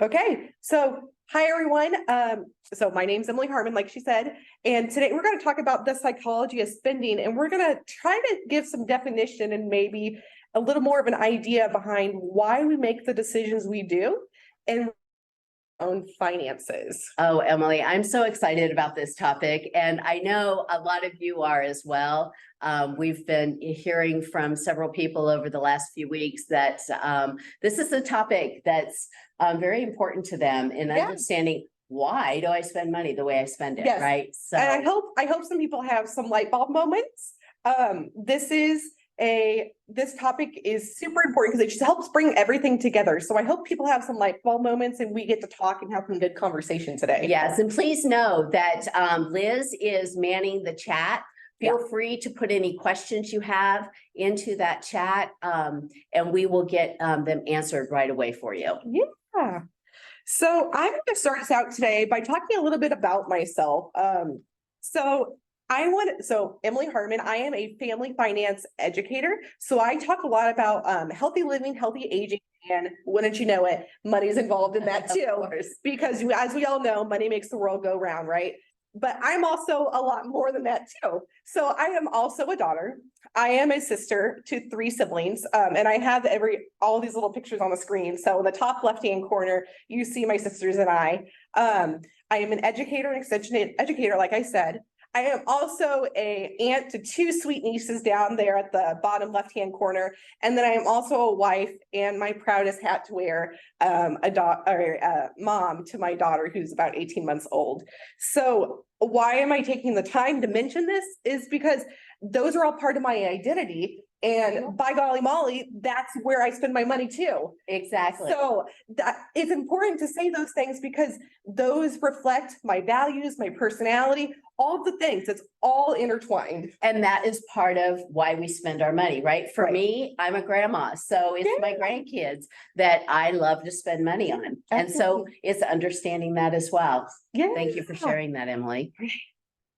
Okay, so hi everyone. So my name's Emily Harmon, like she said, and today we're going to talk about the psychology of spending, and we're going to try to give some definition and maybe a little more of an idea behind why we make the decisions we do and own finances. Oh, Emily, I'm so excited about this topic, and I know a lot of you are as well. We've been hearing from several people over the last few weeks that this is a topic that's very important to them in understanding why do I spend money the way I spend it, right? So, and I hope some people have some light bulb moments. This topic is super important because it just helps bring everything together. So I hope people have some light bulb moments and we get to talk and have some good conversation today. Yes, and please know that Liz is manning the chat. Feel free to put any questions you have into that chat, and we will get them answered right away for you. Yeah. So I'm going to start us out today by talking a little bit about myself. So Emily Harmon, I am a family finance educator. So I talk a lot about healthy living, healthy aging, and wouldn't you know it, money's involved in that too. Because as we all know, money makes the world go round, right? But I'm also a lot more than that too. So I am also a daughter. I am a sister to 3 siblings, and I have all these little pictures on the screen. So in the top left-hand corner, you see my sisters and I. I am an educator and extension educator, like I said. I am also an aunt to 2 sweet nieces down there at the bottom left-hand corner. And then I am also a wife and my proudest hat to wear, a mom to my daughter who's about 18 months old. So why am I taking the time to mention this is because those are all part of my identity. And by golly molly, that's where I spend my money too. Exactly. So it's important to say those things because those reflect my values, my personality, all the things. It's all intertwined. And that is part of why we spend our money, right? For me, I'm a grandma. So it's my grandkids that I love to spend money on. And so it's understanding that as well. Yeah. Thank you for sharing that, Emily.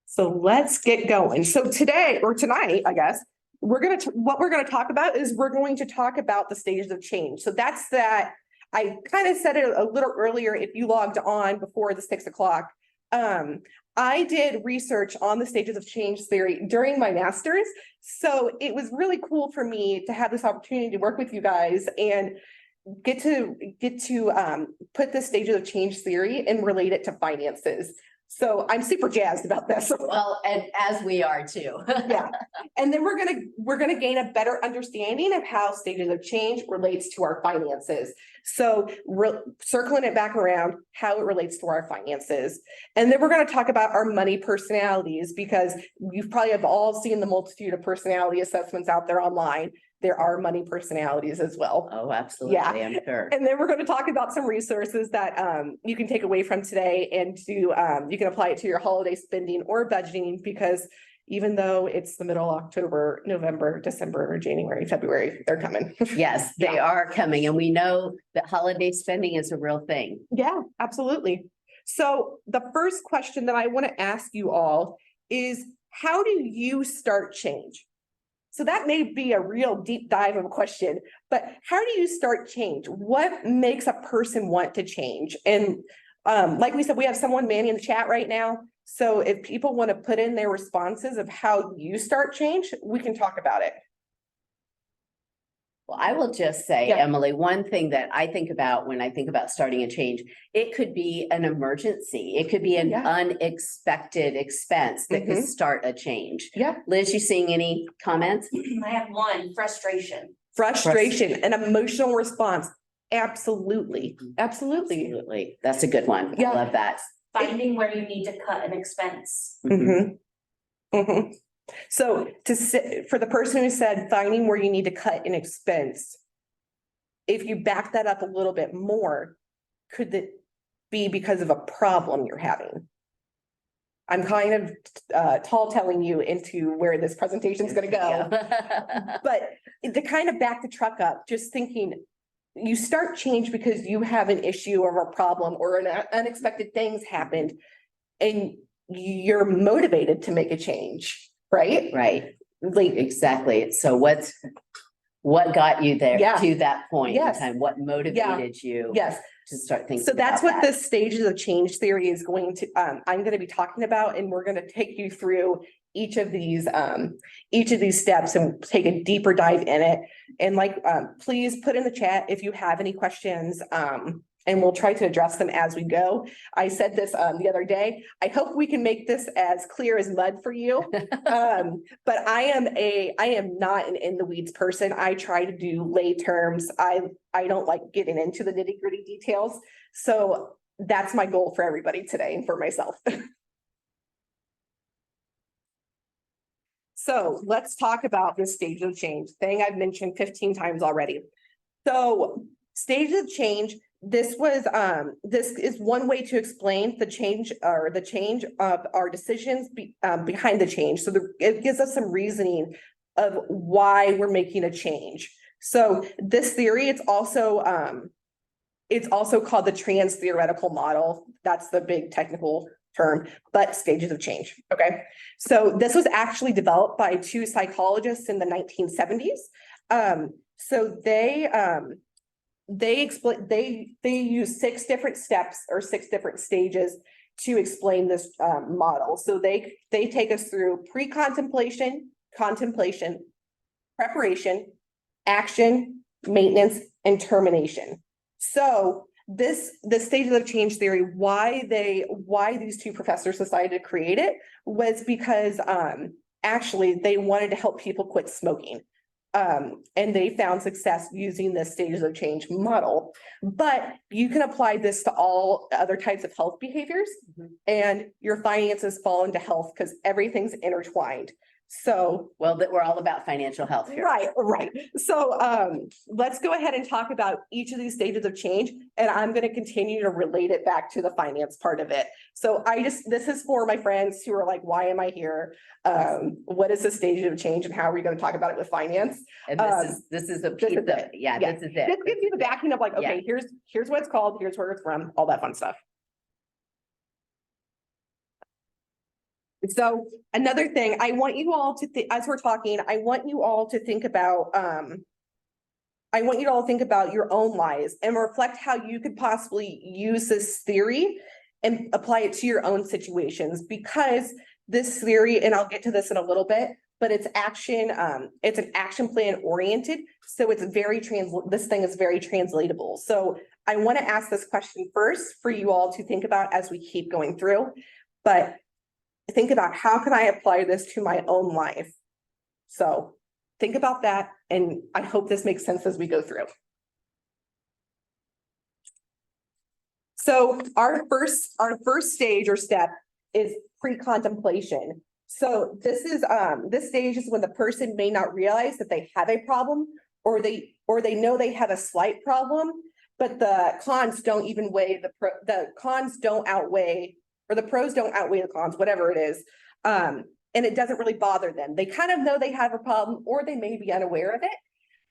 So let's get going. So tonight, I guess, what we're gonna talk about is we're going to talk about the stages of change. So that's that. I kind of said it a little earlier if you logged on before the 6 o'clock. I did research on the stages of change theory during my master's. So it was really cool for me to have this opportunity to work with you guys and get to put the stages of change theory and relate it to finances. So I'm super jazzed about this. Well, and as we are too. Yeah. And then we're gonna gain a better understanding of how stages of change relates to our finances. So circling it back around, how it relates to our finances. And then we're going to talk about our money personalities because you've probably have all seen the multitude of personality assessments out there online. There are money personalities as well. Oh, absolutely. Yeah. I'm sure. And then we're going to talk about some resources that you can take away from today and you can apply it to your holiday spending or budgeting because even though it's the middle of October, November, December, January, February, they're coming. Yes, they are coming. And we know that holiday spending is a real thing. Yeah, absolutely. So the first question that I want to ask you all is, how do you start change? So that may be a real deep dive of a question, but how do you start change? What makes a person want to change? And like we said, we have someone manning the chat right now. So if people want to put in their responses of how you start change, we can talk about it. Well, I will just say, Emily, one thing that I think about when I think about starting a change, it could be an emergency. It could be an unexpected expense that could start a change. Yeah. Liz, you seeing any comments? I have one, frustration. Frustration, an emotional response. Absolutely. Absolutely. Absolutely. That's a good one. I love that. Finding where you need to cut an expense. Mm-hmm. Mm-hmm. So for the person who said finding where you need to cut an expense, if you back that up a little bit more, could it be because of a problem you're having? I'm kind of tall telling you into where this presentation is going to go, but to kind of back the truck up, just thinking you start change because you have an issue or a problem or an unexpected things happened and you're motivated to make a change. Right? Right. Like, exactly. So what got you there Yeah. to that point in Yes. time? What motivated you Yes. to start thinking So that's about what that? this stages of change theory is going to, I'm going to be talking about, and we're going to take you through each of these steps and take a deeper dive in it. And please put in the chat if you have any questions, and we'll try to address them as we go. I said this, the other day, I hope we can make this as clear as mud for you. But I am not an in the weeds person. I try to do lay terms. I don't like getting into the nitty gritty details. So that's my goal for everybody today and for myself. So let's talk about this stage of change thing I've mentioned 15 times already. So stages of change, this is one way to explain the change of our decisions behind the change. So it gives us some reasoning of why we're making a change. So this theory, it's also called the trans theoretical model. That's the big technical term, but stages of change. Okay. So this was actually developed by two psychologists in the 1970s. So they use 6 different steps or 6 different stages to explain this model. So they take us through pre-contemplation, contemplation, preparation, action, maintenance, and termination. So the stages of change theory, why these two professors decided to create it was because actually they wanted to help people quit smoking. And they found success using the stages of change model, but you can apply this to all other types of health behaviors, and your finances fall into health because everything's intertwined. So, well, that we're all about financial health here. right. So, let's go ahead and talk about each of these stages of change, and I'm going to continue to relate it back to the finance part of it. So this is for my friends who are like, why am I here? What is the stage of change and how are we going to talk about it with finance? And this is a piece of it. Yeah, Yeah. this is it. This gives you the backing of like, okay, here's what it's called, here's where it's from, all that fun stuff. So another thing I want you all to think, as we're talking, I want you all to think about your own lives and reflect how you could possibly use this theory and apply it to your own situations, because this theory, and I'll get to this in a little bit, but it's an action plan oriented. So it's this thing is very translatable. So I want to ask this question first for you all to think about as we keep going through, but think about how can I apply this to my own life? So think about that. And I hope this makes sense as we go through. So our first stage or step is pre-contemplation. So this stage is when the person may not realize that they have a problem, or they know they have a slight problem, but the cons don't even weigh the cons don't outweigh, or the pros don't outweigh the cons, whatever it is. And it doesn't really bother them. They kind of know they have a problem, or they may be unaware of it,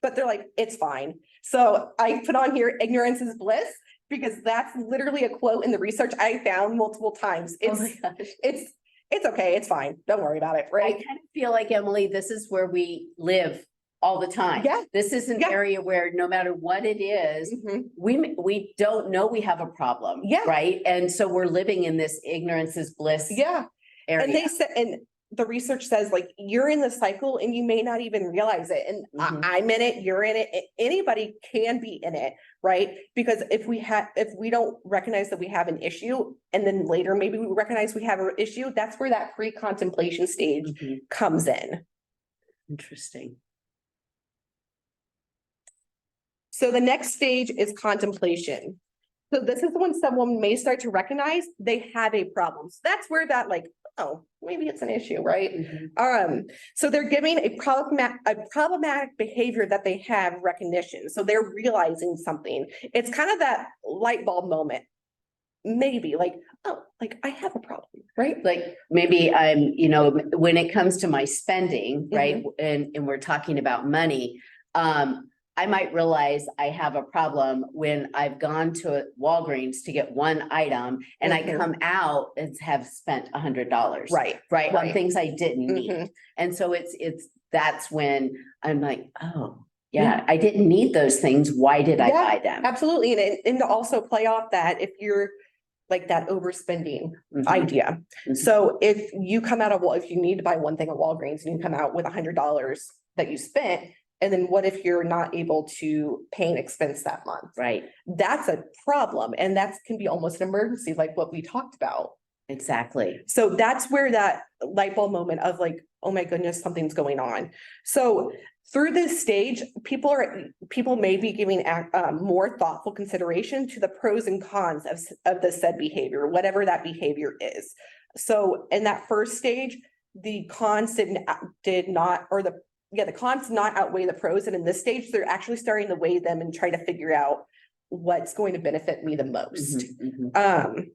but they're like, it's fine. So I put on here, ignorance is bliss, because that's literally a quote in the research I found multiple times. Oh my gosh. It's okay, it's fine. Don't worry about it, right? I kind of feel like, Emily, this is where we live all the time. Yeah. This is an Yeah. area where no matter what it is, Mhm. we don't know we have a problem. Yeah. Right. And so we're living in this ignorance is bliss Yeah. area. And they said, and the research says like you're in the cycle and you may not even realize it. And Mhm. I'm in it, you're in it, anybody can be in it, right? Because if we don't recognize that we have an issue, and then later maybe we recognize we have an issue, that's where that pre-contemplation stage Mhm. comes in. Interesting. So the next stage is contemplation. So this is when someone may start to recognize they have a problem. So that's where that like, oh, maybe it's an issue, right? Mhm. So they're giving a problematic behavior that they have recognition. So they're realizing something. It's kind of that light bulb moment. Maybe like, oh, like I have a problem, right? Like maybe I'm, when it comes to my spending, right? And we're talking about money, I might realize I have a problem when I've gone to Walgreens to get one item and I come out and have spent $100. Right. Right. On Right. things I didn't need. And so that's when I'm like, oh, Yeah, I didn't need those things. Why did I Yeah, buy them? Absolutely. And to also play off that, if you're like that overspending Mhm, idea. mhm. So if you come out of, if you need to buy one thing at Walgreens and you come out with $100 that you spent, and then what if you're not able to pay an expense that month? Right, That's a problem. And that can be almost an emergency, like what we talked about. exactly. So that's where that light bulb moment of like, oh my goodness, something's going on. So through this stage, people may be giving more thoughtful consideration to the pros and cons of the said behavior, whatever that behavior is. So in that first stage, the cons did not, or the cons did not outweigh the pros. And in this stage, they're actually starting to weigh them and try to figure out what's going to benefit me the most. Mhm, mhm.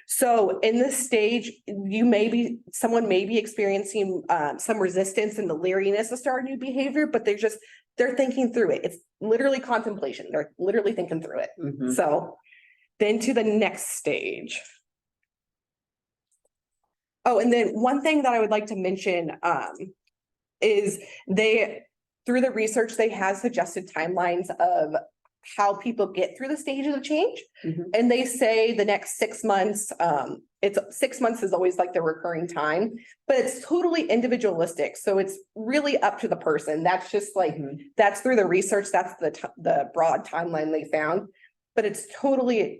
So in this stage, someone may be experiencing some resistance and the leeriness to start new behavior, but they're thinking through it. It's literally contemplation. They're literally thinking through it. Mhm. So then to the next stage. Oh, and then one thing that I would like to mention is through the research, they have suggested timelines of how people get through the stages of change. Mhm. And they say the next 6 months, it's 6 months is always like the recurring time, but it's totally individualistic. So it's really up to the person. That's just like, Mhm. that's through the research. That's the broad timeline they found. But it's totally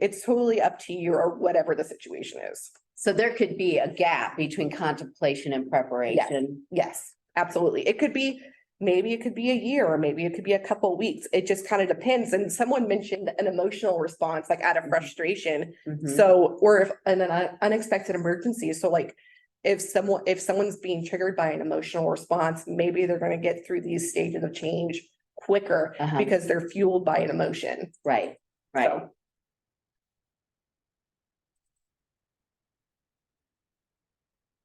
up to you or whatever the situation is. So there could be a gap between contemplation and preparation. Yes, absolutely. Maybe it could be a year, or maybe it could be a couple of weeks. It just kind of depends. And someone mentioned an emotional response, like out of frustration. Mhm. So, or if an unexpected emergency. So like if someone's being triggered by an emotional response, maybe they're going to get through these stages of change quicker Uh-huh. because they're fueled by an emotion. Right, right.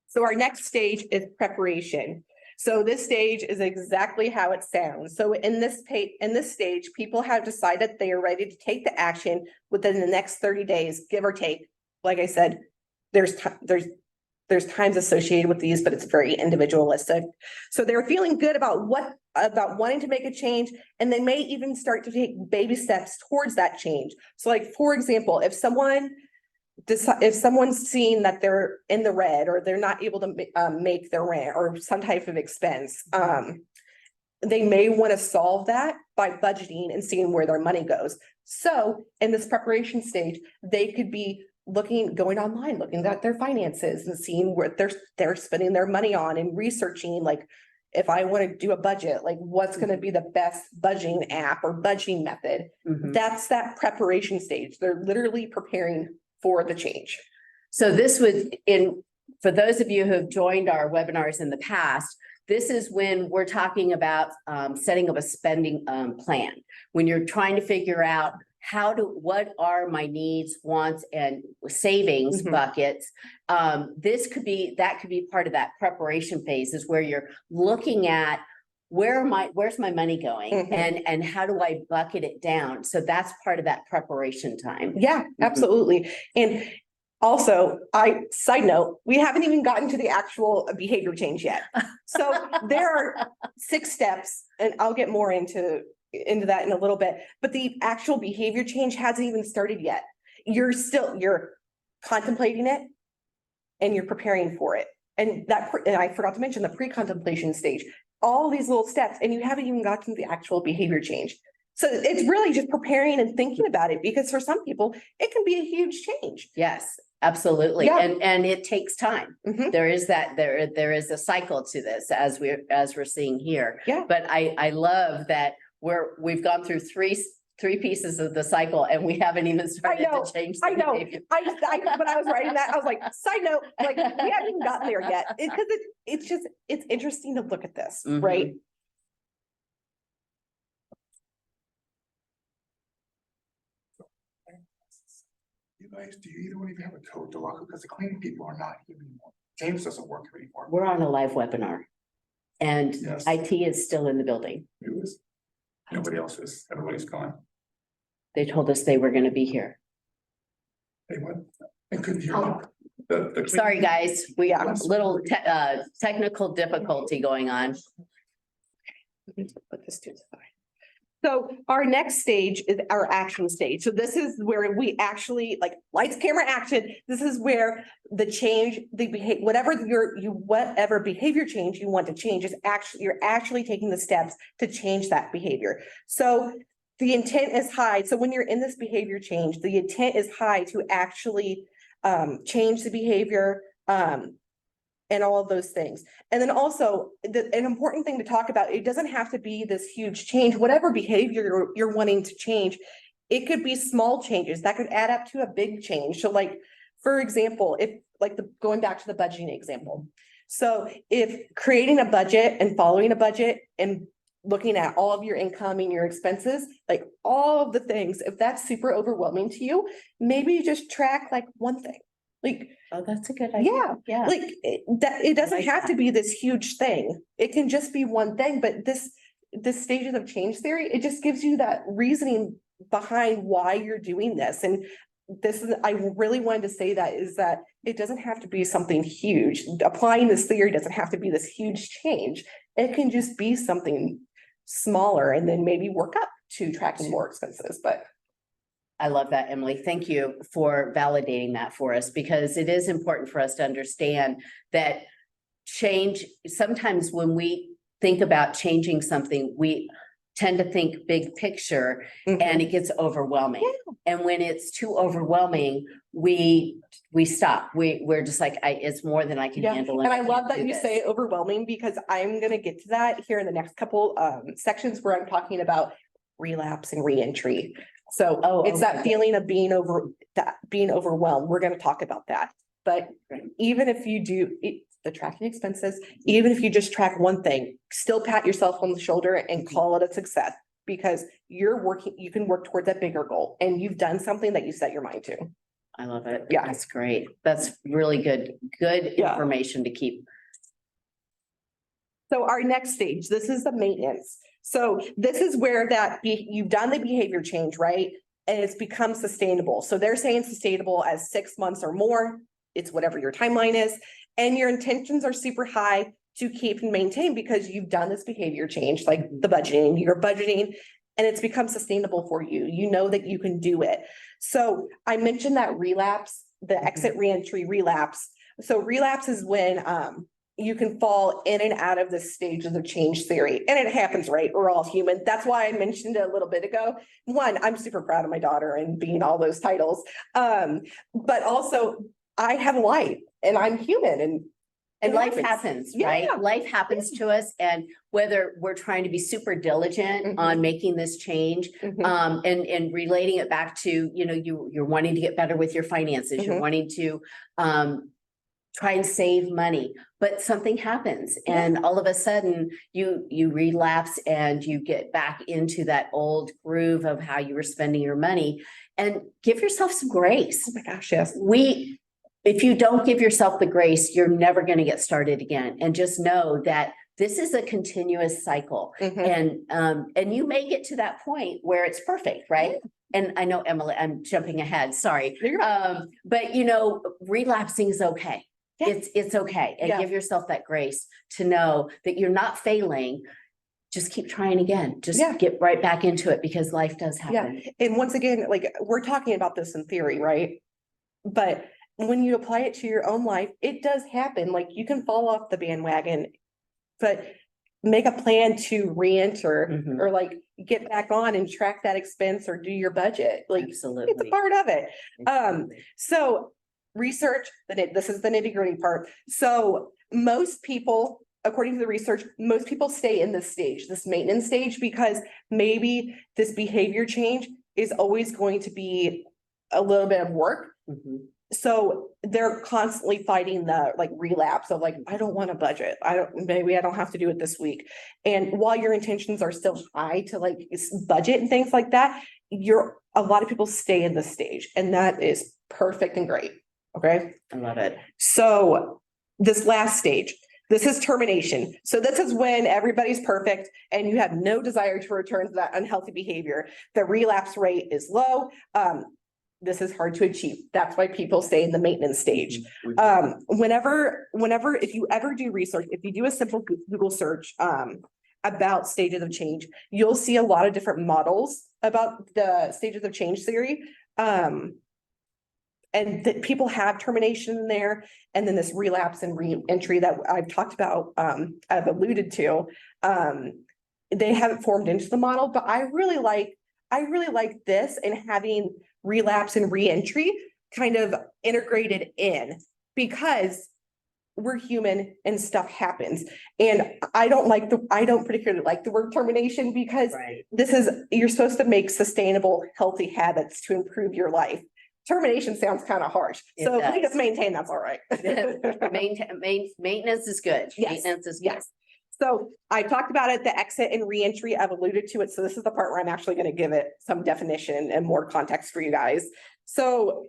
So our next stage is preparation. So this stage is exactly how it sounds. So in this stage, people have decided they are ready to take the action within the next 30 days, give or take. Like I said, there's times associated with these, but it's very individualistic. So they're feeling good about wanting to make a change, and they may even start to take baby steps towards that change. So like, for example, if someone's seeing that they're in the red or they're not able to make their rent or some type of expense, they may want to solve that by budgeting and seeing where their money goes. So in this preparation stage, they could be going online, looking at their finances and seeing where they're spending their money on, and researching, like, if I want to do a budget, like what's going to be the best budgeting app or budgeting method. Mhm. That's that preparation stage. They're literally preparing for the change. So for those of you who have joined our webinars in the past, this is when we're talking about setting up a spending plan. When you're trying to figure out what are my needs, wants, and savings Mhm. buckets. That could be part of that preparation phase, is where you're looking at where's my money going, Mhm. and how do I bucket it down? So that's part of that preparation time. Yeah, absolutely. And also, side note, we haven't even gotten to the actual behavior change yet. So there are 6 steps, and I'll get more into that in a little bit, but the actual behavior change hasn't even started yet. You're contemplating it and you're preparing for it. And I forgot to mention the pre-contemplation stage, all these little steps, and you haven't even gotten to the actual behavior change. So it's really just preparing and thinking about it, because for some people, it can be a huge change. Yes, absolutely. Yeah. And it takes time. Mhm. There is a cycle to this, as we're seeing here. Yeah. But I love that we've gone through three pieces of the cycle, and we haven't even started to change. I know. behavior. When I was writing that, I was like, side note, like, we haven't even gotten there yet. Because it's interesting to look at this, Mhm. right? You guys, do you either one even have a code to lock? Because the cleaning people are not here anymore. James doesn't work here anymore. We're on a live webinar, and Yes. IT is still in the building. Who is? Nobody else is. Everybody's gone. They told us they were going to be here. They went. I couldn't hear. Oh. The Sorry, guys, we have a Yes. little technical difficulty going on. Let me put this to the side. So our next stage is our action stage. So this is where we actually like lights, camera, action. This is where the change, the behavior, whatever behavior change you want to change is actually, you're actually taking the steps to change that behavior. So the intent is high. So when you're in this behavior change, the intent is high to actually change the behavior and all of those things. And then also an important thing to talk about, it doesn't have to be this huge change, whatever behavior you're wanting to change. It could be small changes that could add up to a big change. So like, for example, if like going back to the budgeting example. So if creating a budget and following a budget and looking at all of your income and your expenses, like all of the things, if that's super overwhelming to you, maybe you just track like one thing. Like, Oh, that's a good idea. yeah, Yeah. like it doesn't like have that. to be this huge thing. It can just be one thing, but this stages of change theory, it just gives you that reasoning behind why you're doing this. And this is, I really wanted to say that is that it doesn't have to be something huge. Applying this theory doesn't have to be this huge change. It can just be something smaller and then maybe work up to tracking more expenses, but. I love that, Emily. Thank you for validating that for us, because it is important for us to understand that change, sometimes when we think about changing something, we tend to think big picture and it gets overwhelming. And when it's too overwhelming, we stop. We're just like, it's more than I can Yeah, handle. and I can't love that do you this. say overwhelming, because I'm gonna get to that here in the next couple sections where I'm talking about relapse and reentry. So it's that okay. feeling of being overwhelmed. We're gonna talk about that. But even if you do the tracking expenses, even if you just track one thing, still pat yourself on the shoulder and call it a success, because you can work towards that bigger goal and you've done something that you set your mind to. I love it. Yeah. That's great. That's really good Yeah. information to keep. So our next stage, this is the maintenance. So this is where you've done the behavior change, right? And it's become sustainable. So they're saying sustainable as 6 months or more. It's whatever your timeline is. And your intentions are super high to keep and maintain because you've done this behavior change, like the budgeting, you're budgeting, and it's become sustainable for you. You know that you can do it. So I mentioned that relapse, the exit reentry relapse. So relapse is when you can fall in and out of the stages of change theory. And it happens, right? We're all human. That's why I mentioned it a little bit ago. One, I'm super proud of my daughter and being all those titles. But also I have a life and I'm human And life happens, right? Yeah. Life happens to us, and whether we're trying to be super diligent on making this change, and relating it back to, you're wanting to get better with your finances, you're wanting to try and save money, but something happens and all of a sudden you relapse and you get back into that old groove of how you were spending your money, and give yourself some grace. Oh my gosh, yes. If you don't give yourself the grace, you're never going to get started again. And just know that this is a continuous cycle. And you may get to that point where it's perfect, right? And I know, Emily, I'm jumping ahead, sorry. But relapsing is okay. Yeah. It's okay. And give yourself that grace to know that you're not failing. Just keep trying again. Just get right back into it, because life does happen. Yeah. And once again, like we're talking about this in theory, right? But when you apply it to your own life, it does happen. Like you can fall off the bandwagon, but make a plan to re-enter or like get back on and track that expense or do your budget. Like Absolutely. it's a part of it. So research, this is the nitty-gritty part. So most people, according to the research, most people stay in this stage, this maintenance stage, because maybe this behavior change is always going to be a little bit of work. So they're constantly fighting the like relapse of like, I don't want to budget. Maybe I don't have to do it this week. And while your intentions are still high to like budget and things like that, a lot of people stay in this stage, and that is perfect and great. Okay. I love it. So this last stage, this is termination. So this is when everybody's perfect and you have no desire to return to that unhealthy behavior. The relapse rate is low. This is hard to achieve. That's why people stay in the maintenance stage. If you ever do research, if you do a simple Google search, about stages of change. You'll see a lot of different models about the stages of change theory. And that people have termination in there, and then this relapse and re-entry that I've talked about, I've alluded to. They haven't formed into the model, but I really like this and having relapse and re-entry kind of integrated in, because we're human and stuff happens. And I don't particularly like the word termination, because Right. you're supposed to make sustainable, healthy habits to improve your life. Termination sounds kind of harsh. It So if we does. just maintain, that's all right. Maintenance is good. Yes, Maintenance is good. yes. So I talked about it, the exit and reentry, I've alluded to it. So this is the part where I'm actually going to give it some definition and more context for you guys. So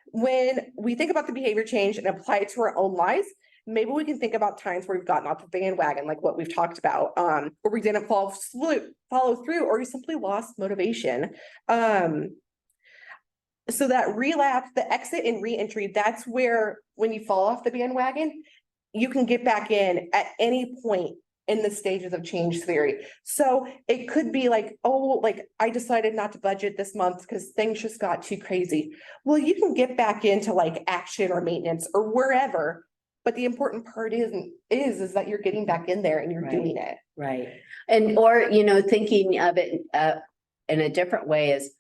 when we think about the behavior change and apply it to our own lives, maybe we can think about times where we've gotten off the bandwagon, like what we've talked about, where we didn't follow through, or you simply lost motivation. So that relapse, the exit and reentry, that's where when you fall off the bandwagon, you can get back in at any point in the stages of change theory. So it could be like, oh, like I decided not to budget this month because things just got too crazy. Well, you can get back into like action or maintenance or wherever. But the important part is that you're getting back in there and you're Right. doing it. Right. And, or, you know, thinking of it in a different way is,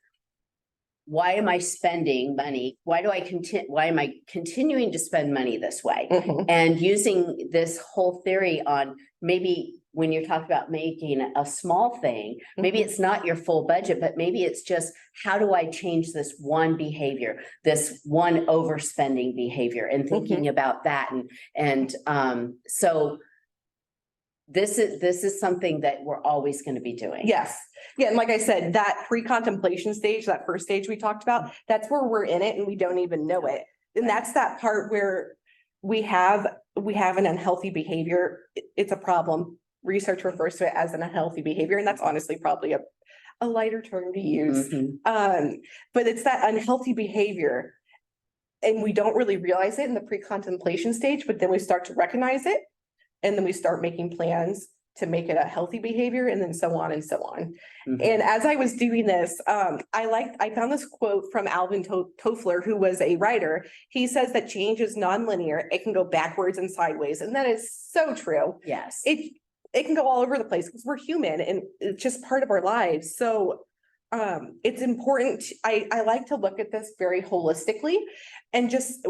why am I spending money? Why am I continuing to spend money this way? Mhm. And using this whole theory on maybe when you're talking about making a small thing, maybe Mhm. it's not your full budget, but maybe it's just, how do I change this one behavior, this one overspending behavior, and thinking about that. So this is something that we're always going to be doing. Yes. Yeah. And like I said, that pre-contemplation stage, that first stage we talked about, that's where we're in it and we don't even know it. And that's that part where we have an unhealthy behavior. It's a problem. Research refers to it as an unhealthy behavior. And that's honestly probably a lighter term to use. Mhm. But it's that unhealthy behavior. And we don't really realize it in the pre-contemplation stage, but then we start to recognize it. And then we start making plans to make it a healthy behavior, and then so on and so on. Mhm. And as I was doing this, I found this quote from Alvin Toffler, who was a writer. He says that change is nonlinear. It can go backwards and sideways. And that is so true. Yes. It can go all over the place because we're human and it's just part of our lives. So it's important. I like to look at this very holistically and just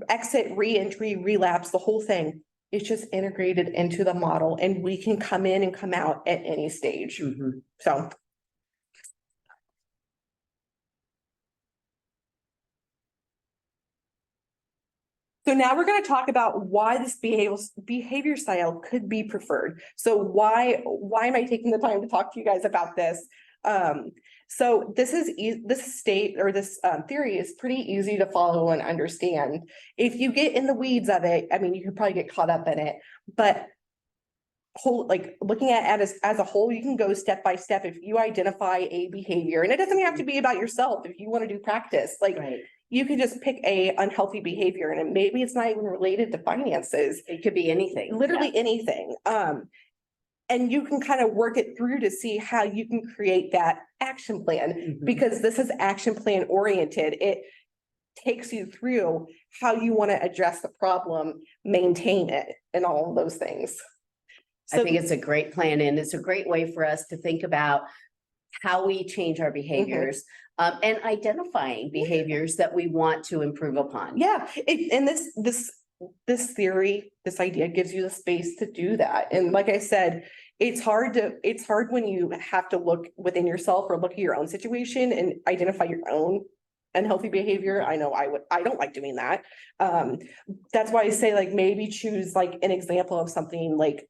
exit, re-entry, relapse, the whole thing. It's just integrated into the model and we can come in and come out at any stage. Mhm. So. So now we're going to talk about why this behavior style could be preferred. So why am I taking the time to talk to you guys about this? So this theory is pretty easy to follow and understand. If you get in the weeds of it, I mean, you could probably get caught up in it, but looking at it as a whole, you can go step by step. If you identify a behavior, and it doesn't have to be about yourself. If you want to do practice, Right. you can just pick a unhealthy behavior, and maybe it's not even related to finances. It could be anything. Literally anything. And you can kind of work it through to see how you can create that action plan, Mhm. because this is action plan oriented. It takes you through how you want to address the problem, maintain it, and all of those things. I think it's a great plan, and it's a great way for us to think about how we change our behaviors, and identifying behaviors that we want to improve upon. Yeah, and this theory, this idea gives you the space to do that. And like I said, it's hard when you have to look within yourself or look at your own situation and identify your own unhealthy behavior. I know I don't like doing that. That's why I say maybe choose an example of something like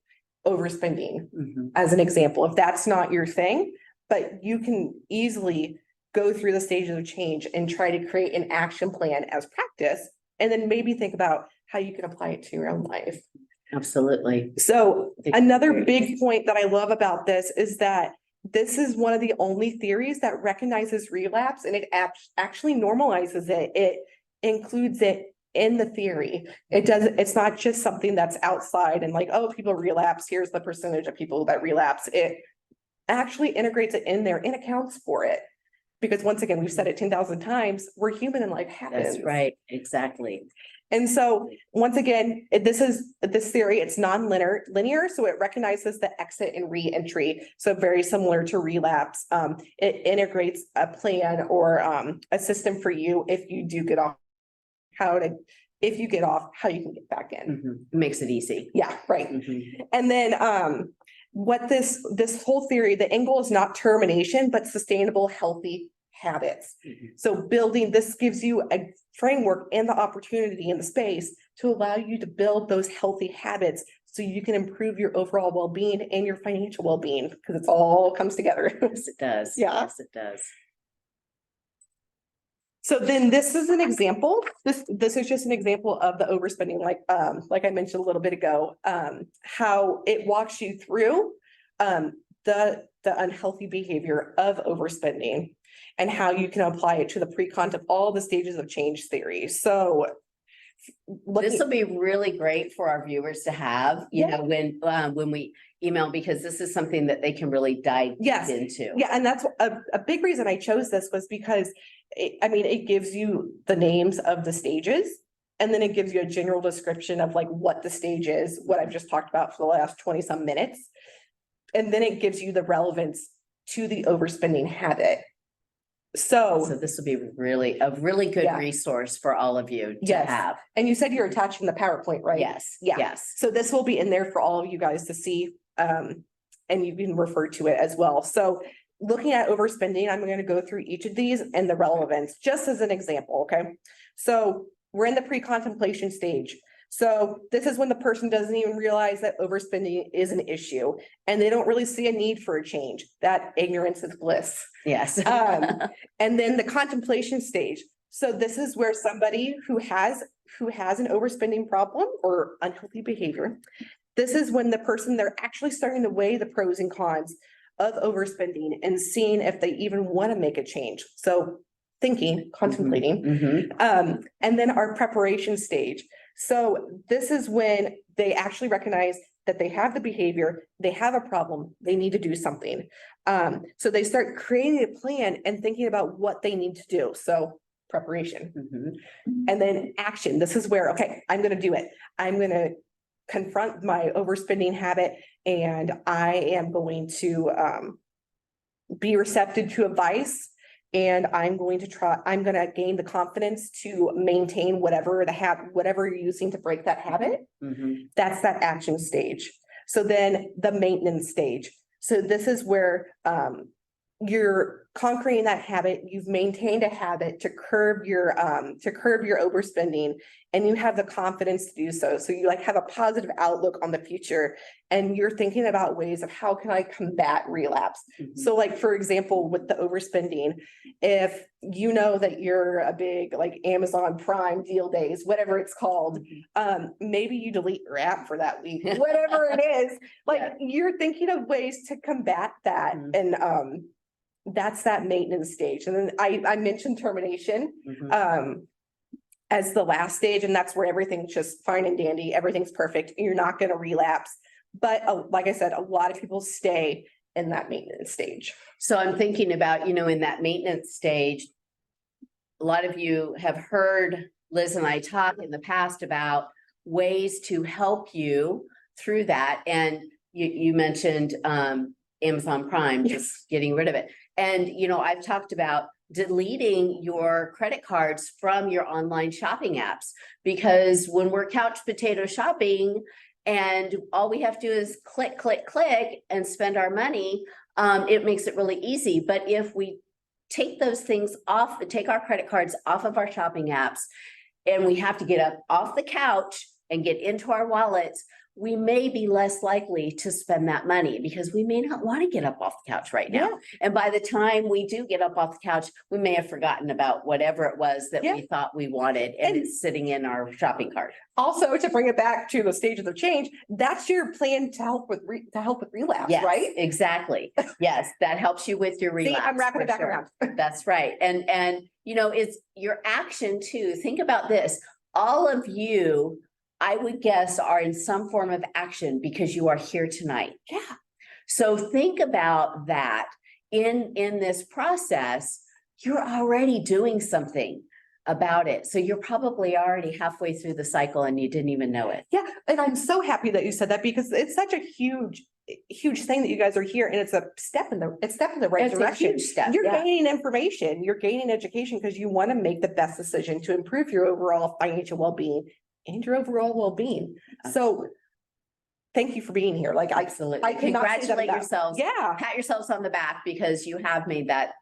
overspending Mhm. as an example, if that's not your thing, but you can easily go through the stages of change and try to create an action plan as practice, and then maybe think about how you can apply it to your own life. Absolutely. So think another great. big point that I love about this is that this is one of the only theories that recognizes relapse, and it actually normalizes it. It includes it in the theory. It's not just something that's outside and like, oh, people relapse, here's the percentage of people that relapse. It actually integrates it in there and accounts for it. Because once again, we've said it 10,000 times, we're human and life happens. That's right, exactly. And so, once again, this theory, it's linear, so it recognizes the exit and re-entry. So very similar to relapse. It integrates a plan or a system for you if you do get off, if you get off, how you can get back in. Makes it easy. Yeah, right. Mhm. And then what this whole theory, the end goal is not termination, but sustainable, healthy habits. So building this gives you a framework and the opportunity and the space to allow you to build those healthy habits so you can improve your overall well-being and your financial well-being, because it's all comes together. Yes, it does. Yeah. Yes, it does. So then this is an example. This is just an example of the overspending, like I mentioned a little bit ago, how it walks you through the unhealthy behavior of overspending and how you can apply it to the pre-concept, all the stages of change theory. So This will be really great for our viewers to have, you know, when we email, because this is something that they can really dive Yes. into. Yeah, and that's a big reason I chose this was because it gives you the names of the stages. And then it gives you a general description of like what the stage is, what I've just talked about for the last 20 some minutes. And then it gives you the relevance to the overspending habit. So this will be a really good Yeah. resource for all of you to Yes. have. And you said you're attaching the PowerPoint, right? Yes, Yeah. yes. So this will be in there for all of you guys to see, and you can refer to it as well. So looking at overspending, I'm going to go through each of these and the relevance, just as an example, okay? So we're in the pre-contemplation stage. So this is when the person doesn't even realize that overspending is an issue and they don't really see a need for a change. That ignorance is bliss. Yes. And then the contemplation stage. So this is where somebody who has an overspending problem or unhealthy behavior, this is when the person, they're actually starting to weigh the pros and cons of overspending and seeing if they even want to make a change. So thinking, contemplating. And then our preparation stage. So this is when they actually recognize that they have the behavior, they have a problem, they need to do something. So they start creating a plan and thinking about what they need to do. So preparation. And then action. This is where, okay, I'm going to do it. I'm going to confront my overspending habit and I am going to be receptive to advice. And I'm going to gain the confidence to maintain whatever you're using to break that habit. That's that action stage. So then the maintenance stage. So this is where you're conquering that habit. You've maintained a habit to curb your overspending, and you have the confidence to do so. So you like have a positive outlook on the future, and you're thinking about ways of how can I combat relapse. So like, for example, with the overspending, if you know that you're a big like Amazon Prime deal days, whatever it's called, maybe you delete your app for that week, whatever it is, like you're thinking of ways to combat that. And that's that maintenance stage. And then I mentioned termination as the last stage, and that's where everything's just fine and dandy, everything's perfect, you're not going to relapse. But like I said, a lot of people stay in that maintenance stage. So I'm thinking about, in that maintenance stage, a lot of you have heard Liz and I talk in the past about ways to help you through that. And you mentioned Amazon Prime, just getting rid of it. And, I've talked about deleting your credit cards from your online shopping apps, because when we're couch potato shopping and all we have to do is click, click, click and spend our money, it makes it really easy. But if we take those things off, take our credit cards off of our shopping apps, and we have to get up off the couch and get into our wallets, we may be less likely to spend that money because we may not want to get up off the couch right now. And by the time we do get up off the couch, we may have forgotten about whatever it was that we thought we wanted, and it's sitting in our shopping cart. Also, to bring it back to the stages of change, that's your plan to help with relapse, Yes, right? Exactly. Yes, that helps you with your relapse. See, I'm wrapping it back around. That's right. And it's your action too. Think about this. all of you, I would guess, are in some form of action because you are here tonight. Yeah. So think about that in this process, you're already doing something about it. So you're probably already halfway through the cycle and you didn't even know it. Yeah, and I'm so happy that you said that because it's such a huge thing that you guys are here and it's a step in the right It's a direction. huge step. You're Yeah. gaining information, you're gaining education because you want to make the best decision to improve your overall financial well-being and your overall well-being. So thank you for being here. Like Absolutely. I cannot say that Congratulate enough. yourselves. Yeah, Pat yourselves on the back because you have made that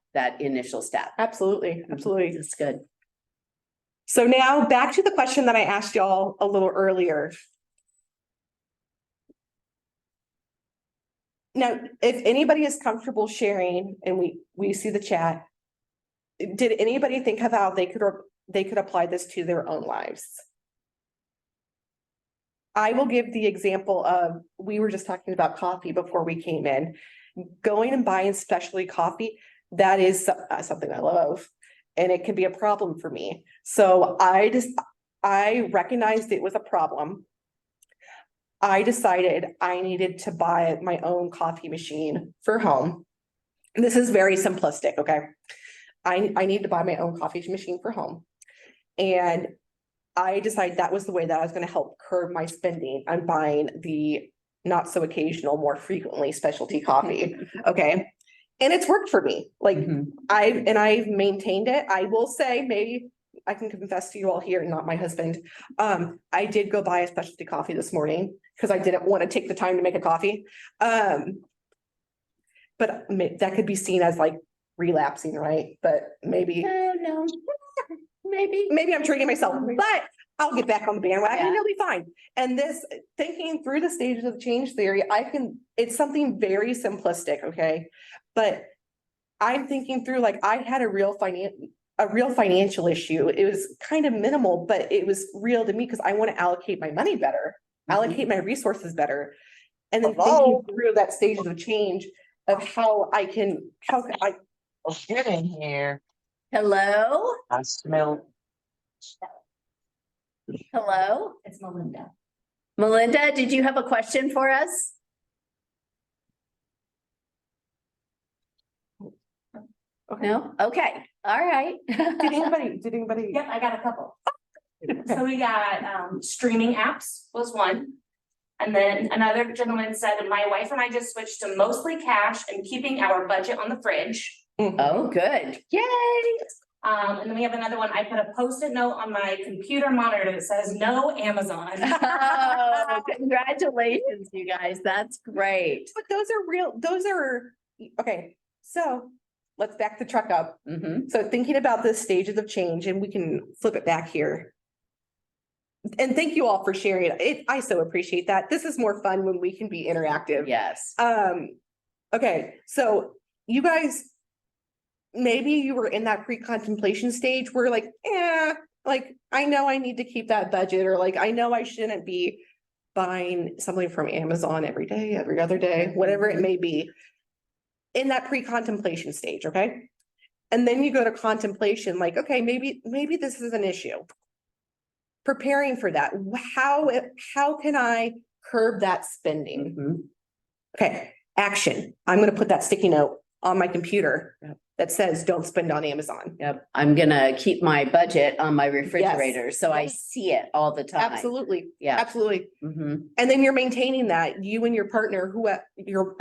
initial step. absolutely, absolutely. That's good. So now back to the question that I asked y'all a little earlier. Now, if anybody is comfortable sharing and we see the chat, did anybody think of how they could apply this to their own lives? I will give the example of, we were just talking about coffee before we came in. Going and buying specialty coffee, that is something I love. And it can be a problem for me. So I recognized it was a problem. I decided I needed to buy my own coffee machine for home. And this is very simplistic, okay? I need to buy my own coffee machine for home. And I decided that was the way that I was going to help curb my spending on buying the not so occasional, more frequently specialty coffee. Okay. And it's worked for me. Like I've maintained it. I will say, maybe I can confess to you all here, not my husband. I did go buy a specialty coffee this morning because I didn't want to take the time to make a coffee. But that could be seen as like relapsing, right? But maybe. No. Maybe I'm treating myself, but I'll get back on the bandwagon and Yeah. it'll be fine. And this, thinking through the stages of change theory, it's something very simplistic, okay? But I'm thinking through, like, I had a real financial issue. It was kind of minimal, but it was real to me because I want to allocate my money better, allocate my resources better. And then thinking through that stages of change of how I Get in here. Hello? I smell. Hello? It's Melinda. Melinda, did you have a question for us? No? Okay. All right. did anybody? Yep, I got a couple. So we got streaming apps was one. And then another gentleman said, my wife and I just switched to mostly cash and keeping our budget on the fridge. Oh, good. Yay. And then we have another one. I put a Post-it note on my computer monitor that says no Amazon. Oh, congratulations, you guys. That's great. But those are, okay, so let's back the truck up. So thinking about the stages of change, and we can flip it back here. And thank you all for sharing it. I so appreciate that. This is more fun when we can be interactive. Yes. Okay, so you guys, maybe you were in that pre-contemplation stage where like, like I know I need to keep that budget, or like I know I shouldn't be buying something from Amazon every day, every other day, whatever it may be. In that pre-contemplation stage, okay? And then you go to contemplation, like, okay, maybe this is an issue. Preparing for that, how can I curb that spending? Okay, action. I'm gonna put that sticky note on my computer that says, don't spend on Amazon. Yep. I'm gonna keep my budget on my refrigerator, so I see it all the time. Absolutely, Yeah. absolutely. Mhm. And then you're maintaining that, you and your partner,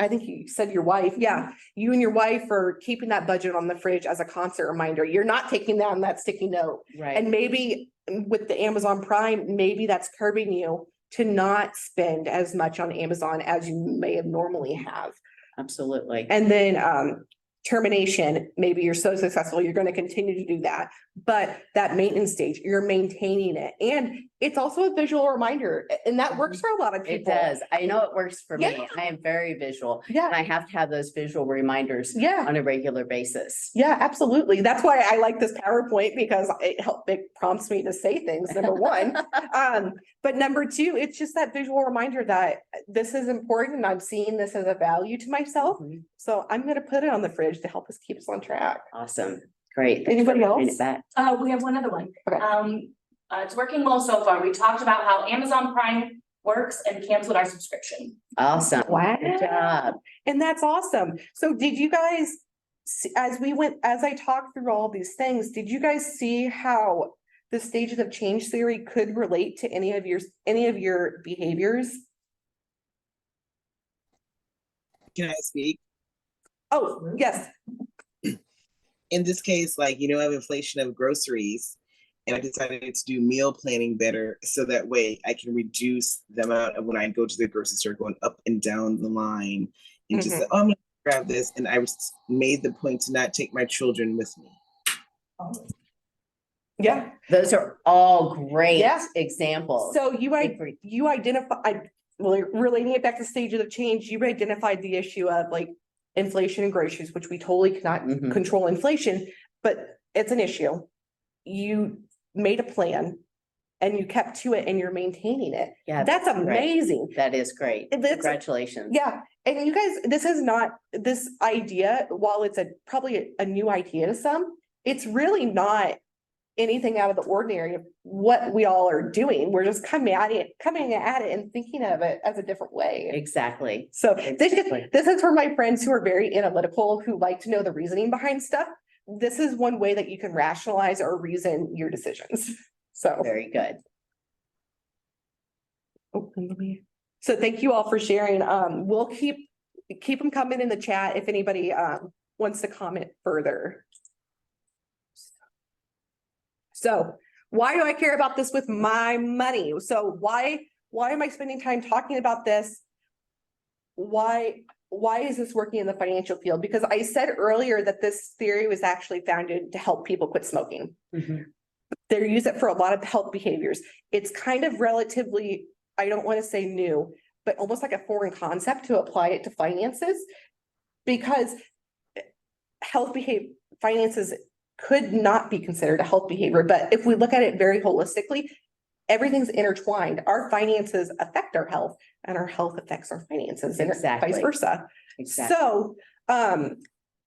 I think you said your wife, yeah. You and your wife are keeping that budget on the fridge as a constant reminder. You're not taking down that sticky note. Right. And maybe with the Amazon Prime, maybe that's curbing you to not spend as much on Amazon as you may have normally have. Absolutely. And then termination, maybe you're so successful, you're going to continue to do that. But that maintenance stage, you're maintaining it. And it's also a visual reminder. And that works for a lot of It people. does. I know it works for me. Yeah. I am very visual. Yeah. And I have to have those visual reminders Yeah. on a regular basis. Yeah, absolutely. That's why I like this PowerPoint, because it prompts me to say things, number one. But number two, it's just that visual reminder that this is important. I'm seeing this as a value to myself. So I'm going to put it on the fridge to help us keep us on track. Awesome. Great. Thanks for Anybody bringing else? it back. We have one other one. Okay. It's working well so far. We talked about how Amazon Prime works and canceled our subscription. Awesome. Wow. Good job. And that's awesome. So did you guys, as I talked through all these things, did you guys see how the stages of change theory could relate to any of your behaviors? Can I speak? Oh, yes. In this case, like, I have inflation of groceries, and I decided to do meal planning better so that way I can reduce the amount of when I go to the grocery store going up and down the line and just, oh, I'm gonna grab this. And I made the point to not take my children with me. Yeah. Those are all great Yeah. examples. So you Agree. identified, well, relating it back to stages of change, you identified the issue of like inflation and groceries, which we totally cannot Mhm. control inflation, but it's an issue. You made a plan and you kept to it and you're maintaining it. Yeah, That's great. amazing. That is great. That's- Congratulations. Yeah, and you guys, this is not, this idea, while it's probably a new idea to some, it's really not anything out of the ordinary of what we all are doing. We're just coming at it and thinking of it as a different way. Exactly. So Exactly. this is for my friends who are very analytical, who like to know the reasoning behind stuff. This is one way that you can rationalize or reason your decisions. So. Very good. Oh, and so thank you all for sharing. We'll keep them coming in the chat if anybody wants to comment further. So why do I care about this with my money? So why am I spending time talking about this? Why is this working in the financial field? Because I said earlier that this theory was actually founded to help people quit smoking. Mhm. They use it for a lot of health behaviors. It's kind of relatively, I don't want to say new, but almost like a foreign concept to apply it to finances. Because finances could not be considered a health behavior, but if we look at it very holistically, everything's intertwined. Our finances affect our health and our health affects our finances and Exactly. vice versa. Exactly. So,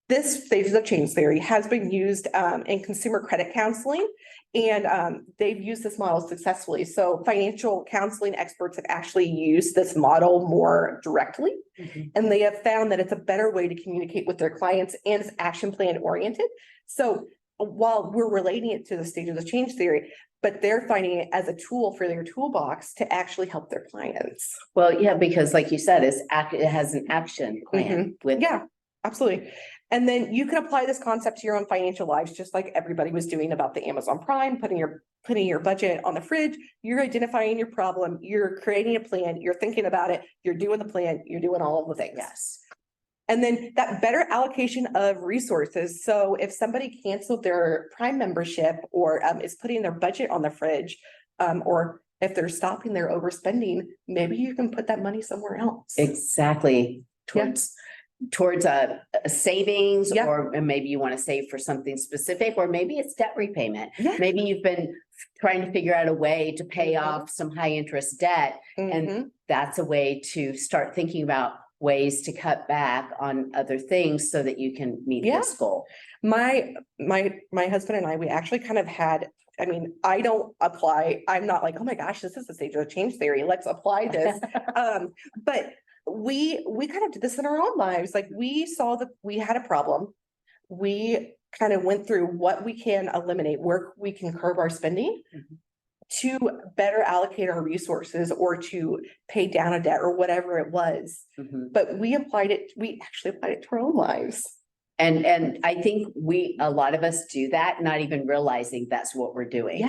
this stages of change theory has been used in consumer credit counseling, and they've used this model successfully. So financial counseling experts have actually used this model more directly, Mhm. and they have found that it's a better way to communicate with their clients and it's action plan oriented. So while we're relating it to the stages of change theory, but they're finding it as a tool for their toolbox to actually help their clients. Well, yeah, because like you said, it has an action plan with. Yeah, absolutely. And then you can apply this concept to your own financial lives, just like everybody was doing about the Amazon Prime, putting your budget on the fridge. You're identifying your problem, you're creating a plan, you're thinking about it, you're doing the plan, you're doing all of the things. Yes. And then that better allocation of resources. So if somebody canceled their Prime membership or is putting their budget on the fridge, or if they're stopping their overspending, maybe you can put that money somewhere else. Exactly. Yeah. Towards a savings, Yeah. or maybe you want to save for something specific, or maybe it's debt repayment. Yeah. Maybe you've been trying to figure out a way to pay Mhm. off some high interest debt. Mhm. And that's a way to start thinking about ways to cut back on other things so that you can meet Yeah. this goal. My husband and I, we actually kind of had, I mean, I don't apply, I'm not like, oh my gosh, this is the stage of change theory, let's apply this. But we kind of did this in our own lives. Like we saw that we had a problem. We kind of went through what we can eliminate, where we can curb our spending Mhm. to better allocate our resources or to pay down a debt or whatever it was. Mhm. But we actually applied it to our own lives. And I think a lot of us do that, not even realizing that's what we're doing.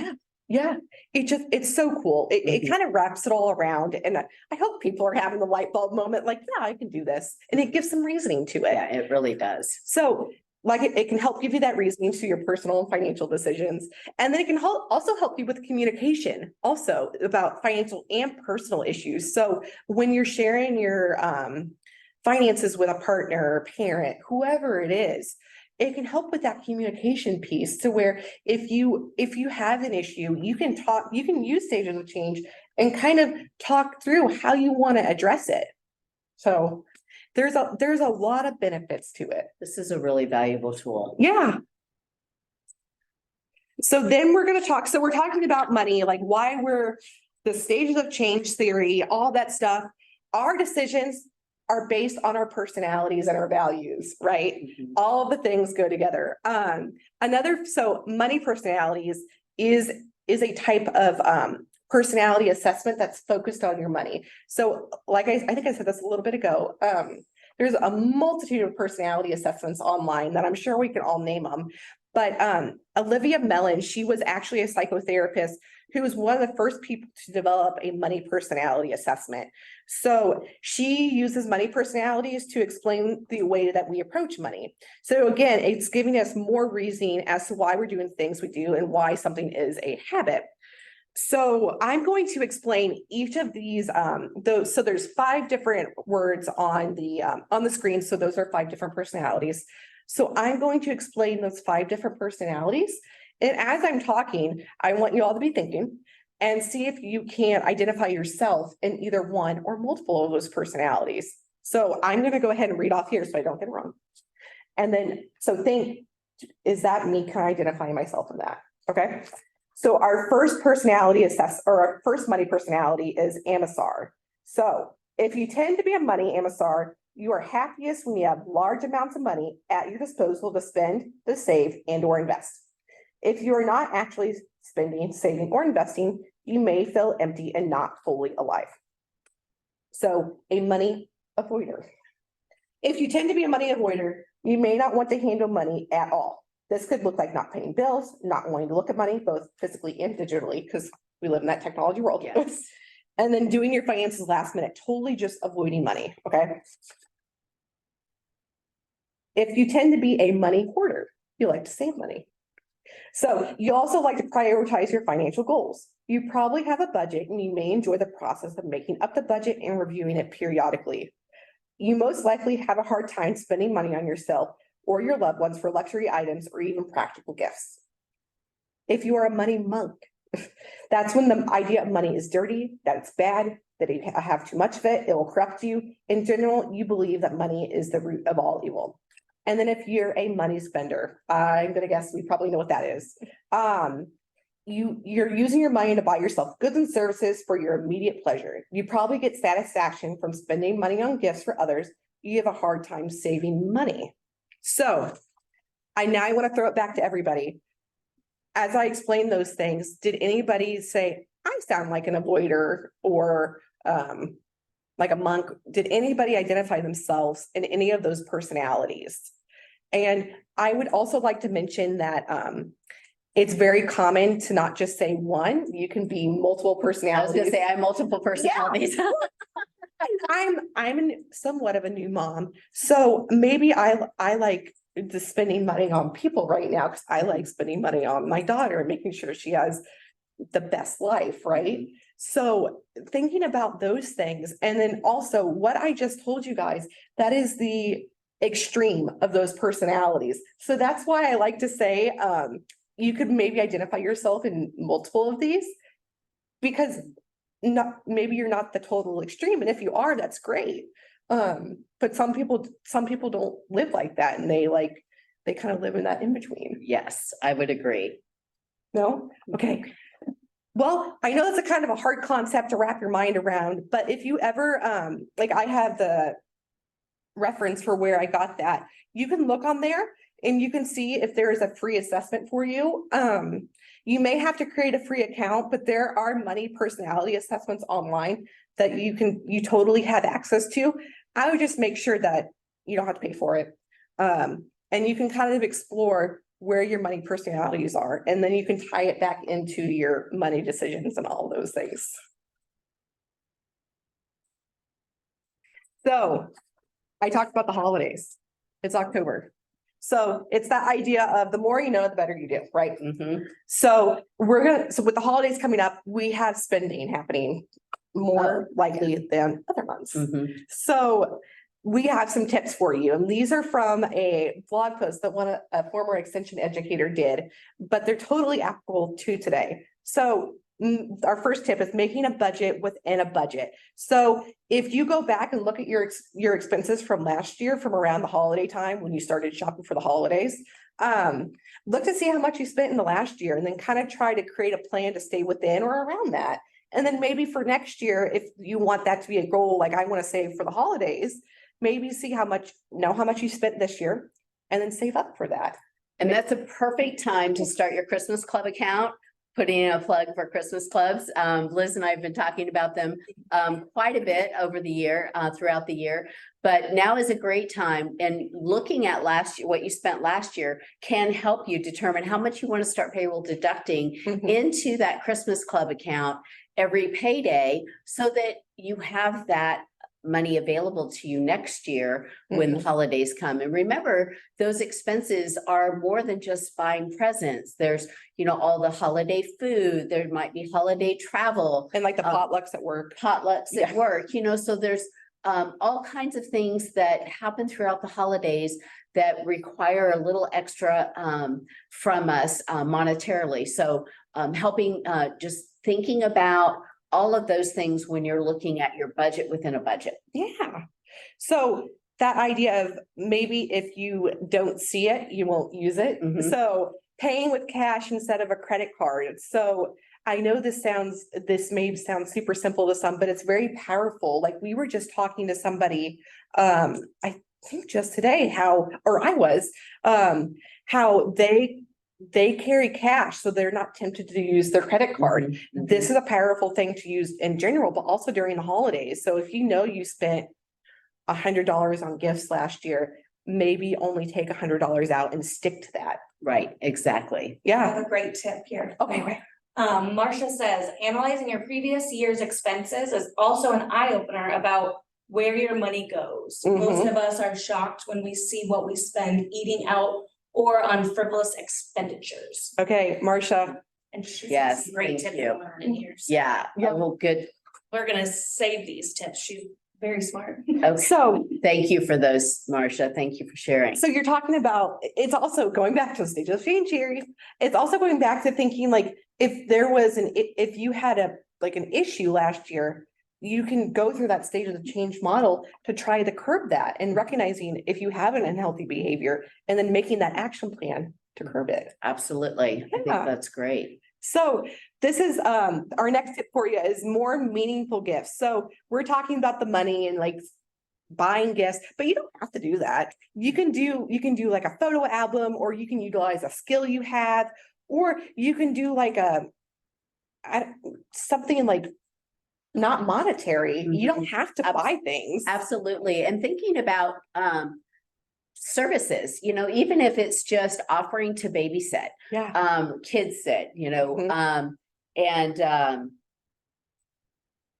Yeah. It's so cool. It Mhm. kind of wraps it all around. And I hope people are having the light bulb moment, like, yeah, I can do this. And it gives some reasoning to it. Yeah, it really does. So like it can help give you that reasoning to your personal and financial decisions. And then it can also help you with communication also about financial and personal issues. So when you're sharing your finances with a partner, parent, whoever it is, it can help with that communication piece to where if you have an issue, you can use stages of change and kind of talk through how you want to address it. So there's a lot of benefits to it. This is a really valuable tool. Yeah. So then we're gonna talk, so we're talking about money, like why we're, the stages of change theory, all that stuff. Our decisions are based on our personalities and our values, right? All of the things go together. So money personalities is a type of personality assessment that's focused on your money. So like I think I said this a little bit ago, there's a multitude of personality assessments online that I'm sure we can all name them. But Olivia Mellon, she was actually a psychotherapist who was one of the first people to develop a money personality assessment. So she uses money personalities to explain the way that we approach money. So again, it's giving us more reasoning as to why we're doing things we do and why something is a habit. So I'm going to explain each of these, so there's 5 different words on the screen. So those are 5 different personalities. So I'm going to explain those 5 different personalities. And as I'm talking, I want you all to be thinking and see if you can identify yourself in either one or multiple of those personalities. So I'm going to go ahead and read off here so I don't get it wrong. And then, so think, is that me? Can I identify myself in that? Okay. So our first personality our first money personality is Amosar. So if you tend to be a money Amosar, you are happiest when you have large amounts of money at your disposal to spend, to save, and or invest. If you are not actually spending, saving, or investing, you may feel empty and not fully alive. So a money avoider. If you tend to be a money avoider, you may not want to handle money at all. This could look like not paying bills, not wanting to look at money, both physically and digitally, because we live in that technology world. Yes. And then doing your finances last minute, totally just avoiding money, okay? If you tend to be a money hoarder, you like to save money. So you also like to prioritize your financial goals. You probably have a budget and you may enjoy the process of making up the budget and reviewing it periodically. You most likely have a hard time spending money on yourself or your loved ones for luxury items or even practical gifts. If you are a money monk, that's when the idea of money is dirty, that it's bad, that you have too much of it, it will corrupt you. In general, you believe that money is the root of all evil. And then if you're a money spender, I'm gonna guess we probably know what that is. You're using your money to buy yourself goods and services for your immediate pleasure. You probably get satisfaction from spending money on gifts for others. You have a hard time saving money. So now I want to throw it back to everybody. As I explain those things, did anybody say, I sound like an avoider or like a monk? Did anybody identify themselves in any of those personalities? And I would also like to mention that it's very common to not just say one, you can be multiple I was personalities. gonna say I have multiple personalities. I'm somewhat of a new mom, so maybe I like just spending money on people right now because I like spending money on my daughter and making sure she has the best life, right? So thinking about those things, and then also what I just told you guys, that is the extreme of those personalities. So that's why I like to say, you could maybe identify yourself in multiple of these, because maybe you're not the total extreme, and if you are, that's great. But some people don't live like that, and they kind of live in that in between. Yes, I would agree. No? Okay. Well, I know that's a kind of a hard concept to wrap your mind around, but if you ever, like I have the reference for where I got that, you can look on there and you can see if there is a free assessment for you. You may have to create a free account, but there are money personality assessments online that you totally have access to. I would just make sure that you don't have to pay for it. And you can kind of explore where your money personalities are, and then you can tie it back into your money decisions and all of those things. So I talked about the holidays. It's October. So it's that idea of the more you know, the better you do, right? Mhm. So so with the holidays coming up, we have spending happening more likely than other months. Mhm. So we have some tips for you, and these are from a blog post that a former extension educator did, but they're totally applicable to today. So our first tip is making a budget within a budget. So if you go back and look at your expenses from last year, from around the holiday time when you started shopping for the holidays, look to see how much you spent in the last year and then kind of try to create a plan to stay within or around that. And then maybe for next year, if you want that to be a goal, like I want to save for the holidays, maybe see how much you spent this year and then save up for that. And that's a perfect time to start your Christmas club account, putting in a plug for Christmas clubs. Liz and I have been talking about them quite a bit over the year, throughout the year. But now is a great time, and looking at last year, what you spent last year can help you determine how much you want to start payroll deducting into that Christmas club account every payday, so that you have that money available to you next year when the holidays come. And remember, those expenses are more than just buying presents. There's, you know, all the holiday food, there might be holiday travel. And like the potlucks at work. Potlucks at Yeah. work, you know, so there's all kinds of things that happen throughout the holidays that require a little extra from us monetarily. So helping, just thinking about all of those things when you're looking at your budget within a budget. Yeah. So that idea of maybe if you don't see it, you won't use it. Mhm. So paying with cash instead of a credit card. So I know this may sound super simple to some, but it's very powerful. Like we were just talking to somebody, I think just today, how they carry cash, so they're not tempted to use their credit card. This is a powerful thing to use in general, but also during the holidays. So if you know you spent $100 on gifts last year, maybe only take $100 out and stick to that. Right, exactly. I Yeah. have a great tip here. Okay. Right. Marcia says, analyzing your previous year's expenses is also an eye opener about where your money goes. Most of us are shocked when we see what we spend eating out or on frivolous expenditures. Okay, Marcia. And she's Yes, great thank tip you. to learn in here. So Yeah, well, good. we're gonna save these tips. She's very smart. Okay, So thank you for those, Marcia. Thank you for sharing. So you're talking about, it's also going back to the stage of change here. It's also going back to thinking like, if you had an issue last year, you can go through that stage of the change model to try to curb that and recognizing if you have an unhealthy behavior and then making that action plan to curb it. Absolutely. I think Yeah. that's great. So this is, our next tip for you is more meaningful gifts. So we're talking about the money and like buying gifts, but you don't have to do that. You can do like a photo album, or you can utilize a skill you have, or you can do like something like not monetary. You don't have to buy things. Absolutely. And thinking about services, you know, even if it's just offering to babysit, Yeah. kids sit, you know, Mhm.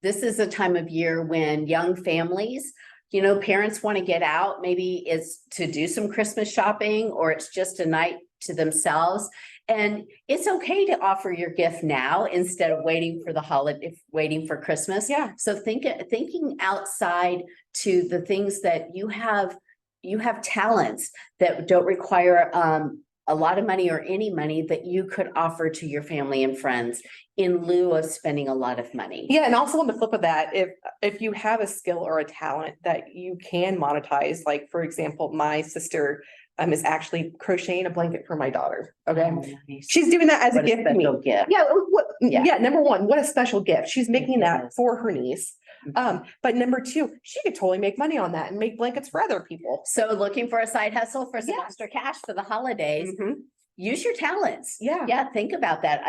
this is a time of year when young families, you know, parents want to get out, maybe it's to do some Christmas shopping, or it's just a night to themselves. And it's okay to offer your gift now instead of waiting for the holiday, waiting for Christmas. Yeah. So thinking outside to the things that you have talents that don't require a lot of money or any money that you could offer to your family and friends in lieu of spending a lot of money. Yeah, and also on the flip of that, if you have a skill or a talent that you can monetize, like for example, my sister is actually crocheting a blanket for my daughter. Okay. Oh, nice. She's doing that as a What a gift to me. special gift. Yeah, Yeah. yeah, number one, what a special gift. She's making that Yes. for her niece. But number two, she could totally make money on that and make blankets for other people. So looking for a side hustle for some Yeah. extra cash for the holidays, Mhm. use your talents. Yeah, Yeah, think about that.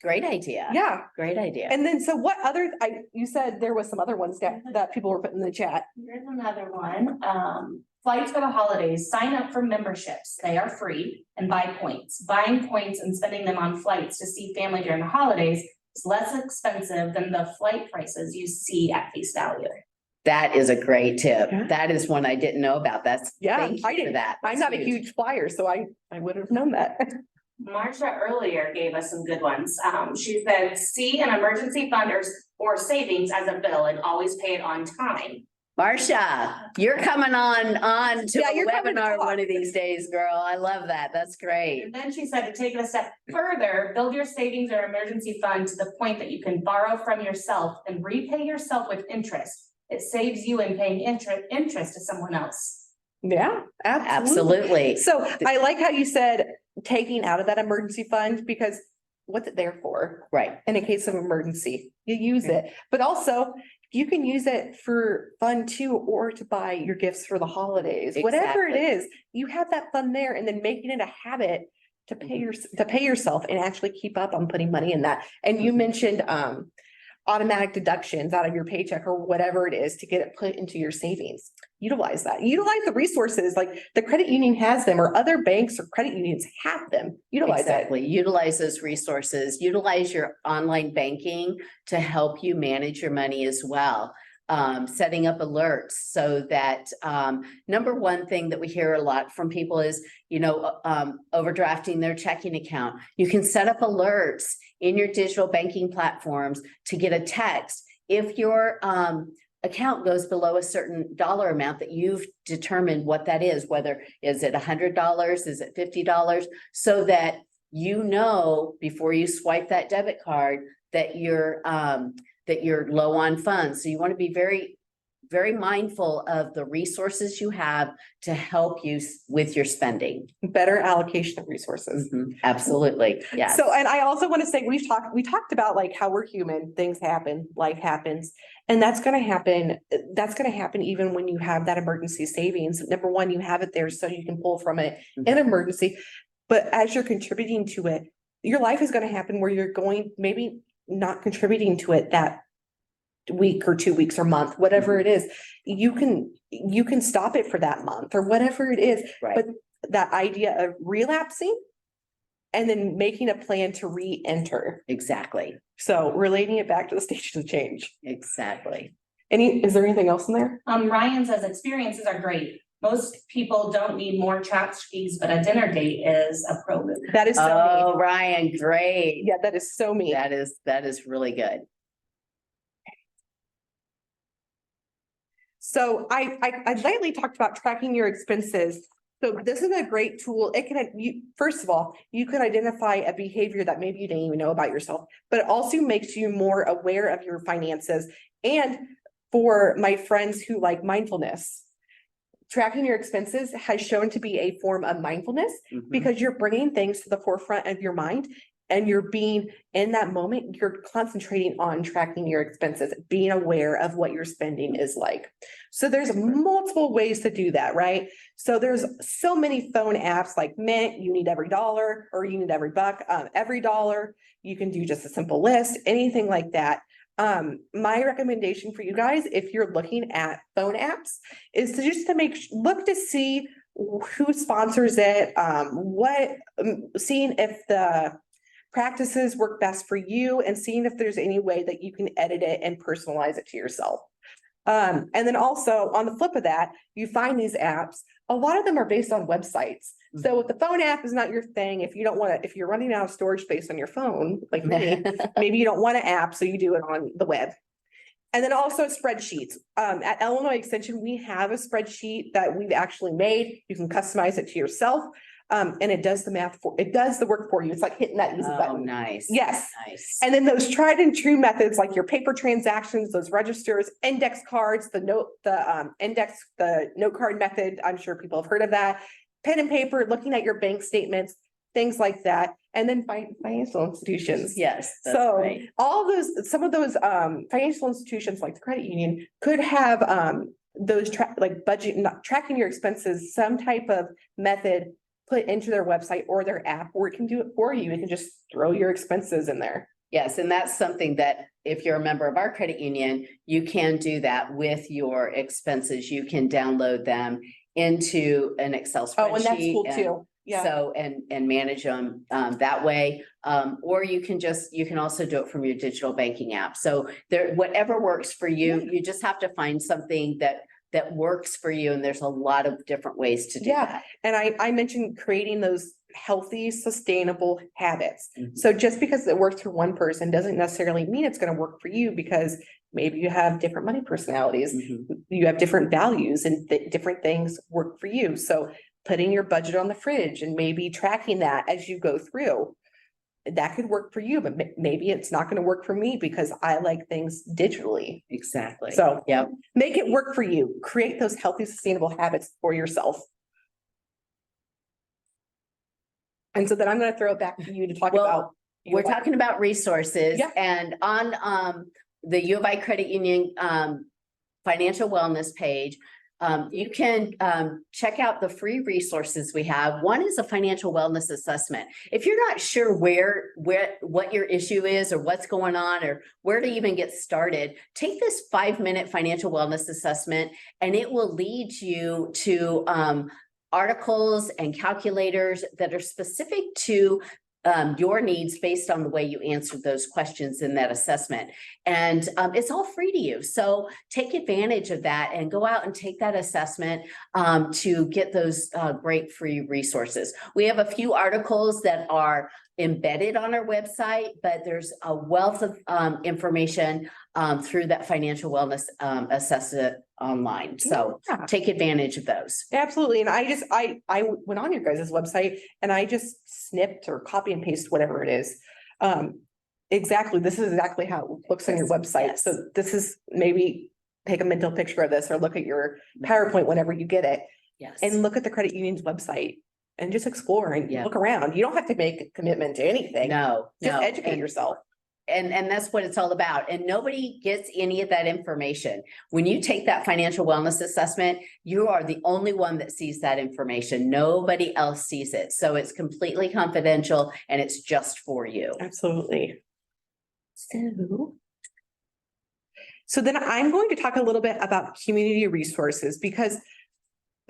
Great idea. yeah. Great idea. And then, so what other, you said there was some other ones that people were putting in the chat. Here's another one. Flights for the holidays, sign up for memberships. They are free and buy points. Buying points and spending them on flights to see family during the holidays is less expensive than the flight prices you see at face value. That is a great tip. Yeah. That is one I didn't know about. Yeah, Thank you I for didn't, that. I'm That's not a huge flyer, so I would have known that. Marcia earlier gave us some good ones. She said, see an emergency fund or savings as a bill and always pay it on time. Marcia, you're coming on to Yeah, a you're coming to webinar talk. one of these days, girl. I love that. That's great. And then she said to take it a step further, build your savings or emergency fund to the point that you can borrow from yourself and repay yourself with interest. It saves you in paying interest to someone else. Yeah, absolutely. Absolutely. So I like how you said taking out of that emergency fund, because what's it there for? Right. In a case of emergency, you use it, but also you can use it for fun too, or to buy your gifts for the holidays, whatever it Exactly. is, you have that fun there, and then making it a habit to pay yourself and actually keep up on putting money in that. And you mentioned, automatic deductions out of your paycheck or whatever it is to get it put into your savings. Utilize that. Utilize the resources, like the credit union has them, or other banks or credit unions have them. Utilize it. Exactly. Utilize those resources, utilize your online banking to help you manage your money as well. Setting up alerts so that, number one thing that we hear a lot from people is, overdrafting their checking account. You can set up alerts in your digital banking platforms to get a text if your, account goes below a certain dollar amount that you've determined what that is, whether is it $100, is it $50, so that before you swipe that debit card that you're low on funds. So you want to be very, very mindful of the resources you have to help you with your spending. Better allocation of resources. Absolutely. Yeah. So, and I also want to say, we talked about like how we're human, things happen, life happens. And that's gonna happen. That's gonna happen even when you have that emergency savings. Number one, you have it there so you can pull from it in emergency. But as you're contributing to it, your life is gonna happen where you're going, maybe not contributing to it that week or 2 weeks or month, whatever it is. You can stop it for that month or whatever it is. Right. But that idea of relapsing and then making a plan to re-enter. Exactly. So relating it back to the stages of change. Exactly. Is there anything else in there? Ryan says experiences are great. Most people don't need more tchotchkes, but a dinner date is a pro move. That is so Oh, me. Ryan, great. Yeah, that is so me. That is really good. So I lightly talked about tracking your expenses. So this is a great tool. It can, first of all, you can identify a behavior that maybe you didn't even know about yourself, but it also makes you more aware of your finances. And for my friends who like mindfulness, tracking your expenses has shown to be a form of mindfulness because you're bringing things to the forefront of your mind. And you're being in that moment, you're concentrating on tracking your expenses, being aware of what your spending is like. So there's multiple ways to do that, right? So there's so many phone apps like Mint, you need every dollar or you need every buck, every dollar. You can do just a simple list, anything like that. My recommendation for you guys, if you're looking at phone apps, is to just look to see who sponsors it, seeing if the practices work best for you and seeing if there's any way that you can edit it and personalize it to yourself. And then also on the flip of that, you find these apps, a lot of them are based on websites. So if the phone app is not your thing, if you're running out of storage space on your phone, like me, maybe you don't want an app, so you do it on the web. And then also spreadsheets. At Illinois Extension, we have a spreadsheet that we've actually made. You can customize it to yourself. And it does the work for you. It's like hitting that easy Oh, button. nice. Yes. Nice. And then those tried and true methods like your paper transactions, those registers, index cards, the note card method. I'm sure people have heard of that. Pen and paper, looking at your bank statements, things like that. And then financial institutions. Yes. That's So right. some of those financial institutions like the credit union could have those tracking your expenses, some type of method put into their website or their app, or it can do it for you. It can just throw your expenses in there. Yes, and that's something that if you're a member of our credit union, you can do that with your expenses. You can download them into an Excel spreadsheet. Oh, and that's cool too. Yeah. So, and manage them that way. Or you can also do it from your digital banking app. So whatever works for you, you just have to find something that works for you. And there's a lot of different ways to do that. And I mentioned creating those healthy, sustainable habits. So just because it works for one person doesn't necessarily mean it's going to work for you, because maybe you have different money personalities, you have different values, and different things work for you. So putting your budget on the fridge and maybe tracking that as you go through. that could work for you, but maybe it's not going to work for me because I like things digitally. Exactly. So Yep. make it work for you. Create those healthy, sustainable habits for yourself. And so then I'm going to throw it back to you to talk Well, about. We're talking about resources Yeah. and on the U of I Credit Union financial wellness page. You can check out the free resources we have. One is a financial wellness assessment. If you're not sure what your issue is or what's going on or where to even get started, take this 5-minute financial wellness assessment and it will lead you to articles and calculators that are specific to your needs based on the way you answered those questions in that assessment. And it's all free to you. So take advantage of that and go out and take that assessment to get those great free resources. We have a few articles that are embedded on our website, but there's a wealth of information through that financial wellness assessment online. So Yeah. take advantage of those. Absolutely. And I went on your guys' website and I just snipped or copy and paste whatever it is. Exactly. This is exactly how it looks on your website. Yes. So this is maybe take a mental picture of this or look at your PowerPoint whenever you get it Yes. and look at the credit union's website and just explore and Yeah. look around. You don't have to make a commitment to anything. No, Just no. educate yourself. And that's what it's all about. And nobody gets any of that information. When you take that financial wellness assessment, you are the only one that sees that information. Nobody else sees it. So it's completely confidential and it's just for you. Absolutely. So then I'm going to talk a little bit about community resources because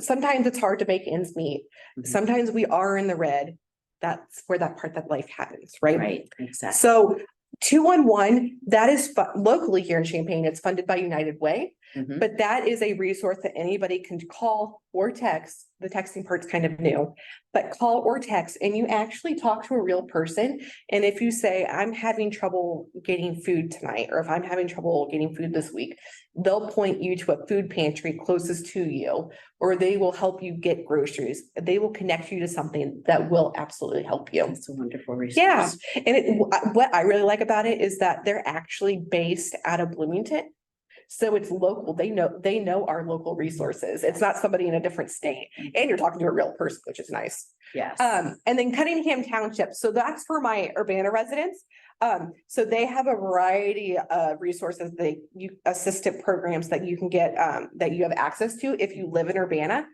sometimes it's hard to make ends meet. Mhm. Sometimes we are in the red. That's where that part that life happens, right? Right, exactly. So 211, that is locally here in Champaign. It's funded by United Way, Mhm. but that is a resource that anybody can call or text. The texting part's kind of new, but call or text and you actually talk to a real person. And if you say, I'm having trouble getting food tonight, or if I'm having trouble getting food this week, they'll point you to a food pantry closest to you, or they will help you get groceries. They will connect you to something that will absolutely help you. It's a wonderful resource. Yeah, and what I really like about it is that they're actually based out of Bloomington. So it's local. They know our local resources. It's not somebody in a different state. And you're talking to a real person, which is nice. Yes. And then Cunningham Township. So that's for my Urbana residents. So they have a variety of resources, assistant programs that you can get, that you have access to if you live in Urbana.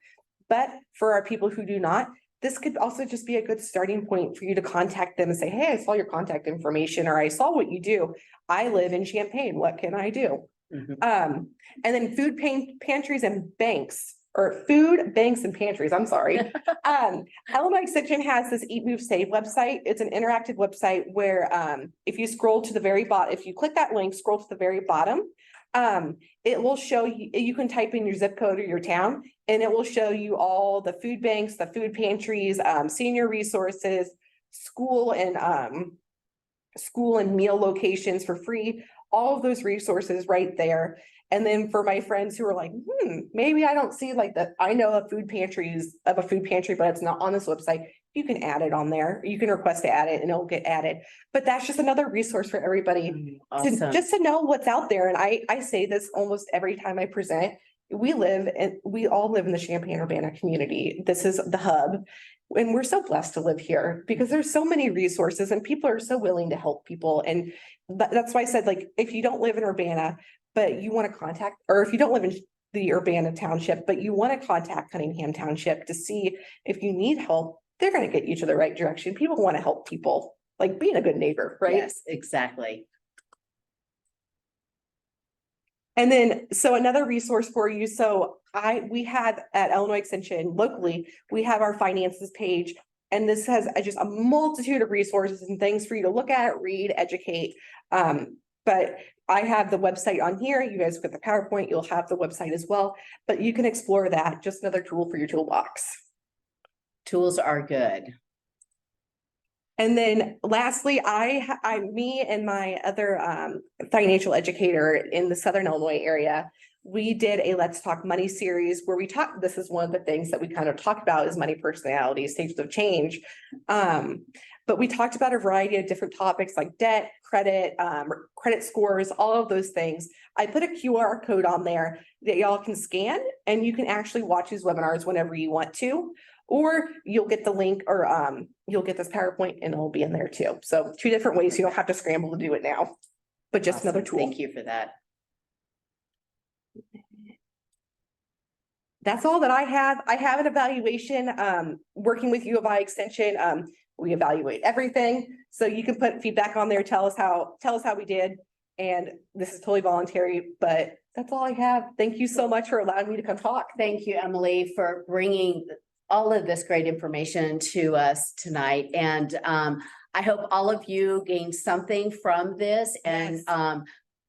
But for our people who do not, this could also just be a good starting point for you to contact them and say, hey, I saw your contact information, or I saw what you do. I live in Champaign. What can I do? Mhm. And then food pantries and banks, or food banks and pantries, I'm sorry. Illinois Extension has this Eat, Move, Save website. It's an interactive website where if you scroll to the very bottom, if you click that link, scroll to the very bottom, it will show you, you can type in your zip code or your town, and it will show you all the food banks, the food pantries, senior resources, school and meal locations for free, all of those resources right there. And then for my friends who are like, maybe I don't see like that, I know of a food pantry, but it's not on this website. You can add it on there. You can request to add it and it'll get added. But that's just another resource for everybody Awesome. just to know what's out there. And I say this almost every time I present. We all live in the Champaign-Urbana community. This is the hub. And we're so blessed to live here because there's so many resources and people are so willing to help people. And that's why I said, like, if you don't live in Urbana, but you want to contact, or if you don't live in the Urbana Township, but you want to contact Cunningham Township to see if you need help, they're going to get you to the right direction. People want to help people, like being a good neighbor, right? Yes, exactly. And then, so another resource for you. So we have at Illinois Extension locally, we have our finances page. And this has just a multitude of resources and things for you to look at, read, educate. But I have the website on here. You guys get the PowerPoint, you'll have the website as well, but you can explore that. Just another tool for your toolbox. Tools are good. And then lastly, me and my other financial educator in the Southern Illinois area, we did a Let's Talk Money series where this is one of the things that we kind of talk about is money personality, stages of change. But But we talked about a variety of different topics like debt, credit, credit scores, all of those things. I put a QR code on there that y'all can scan and you can actually watch these webinars whenever you want to. Or you'll get the link or you'll get this PowerPoint and it'll be in there too. So 2 different ways. You don't have to scramble to do it now, but just another Awesome. tool. Thank you for that. That's all that I have. I have an evaluation, working with U of I Extension. We evaluate everything. So you can put feedback on there, tell us how we did. And this is totally voluntary, but that's all I have. Thank you so much for allowing me to come talk. Thank you, Emily, for bringing all of this great information to us tonight. And I hope all of you gained something from this and Yes.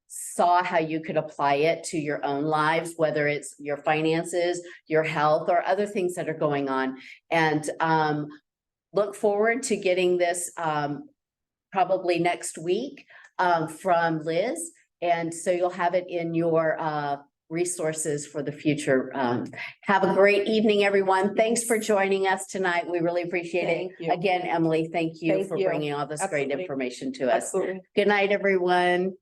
saw how you could apply it to your own lives, whether it's your finances, your health, or other things that are going on. And look forward to getting this probably next week from Liz. And so you'll have it in your resources for the future. Have a great evening, everyone. Thanks for joining us tonight. We really appreciate Thank it. you. Again, Emily, thank you Thank for you. bringing all this great Absolutely. information to us. Absolutely. Good night, everyone.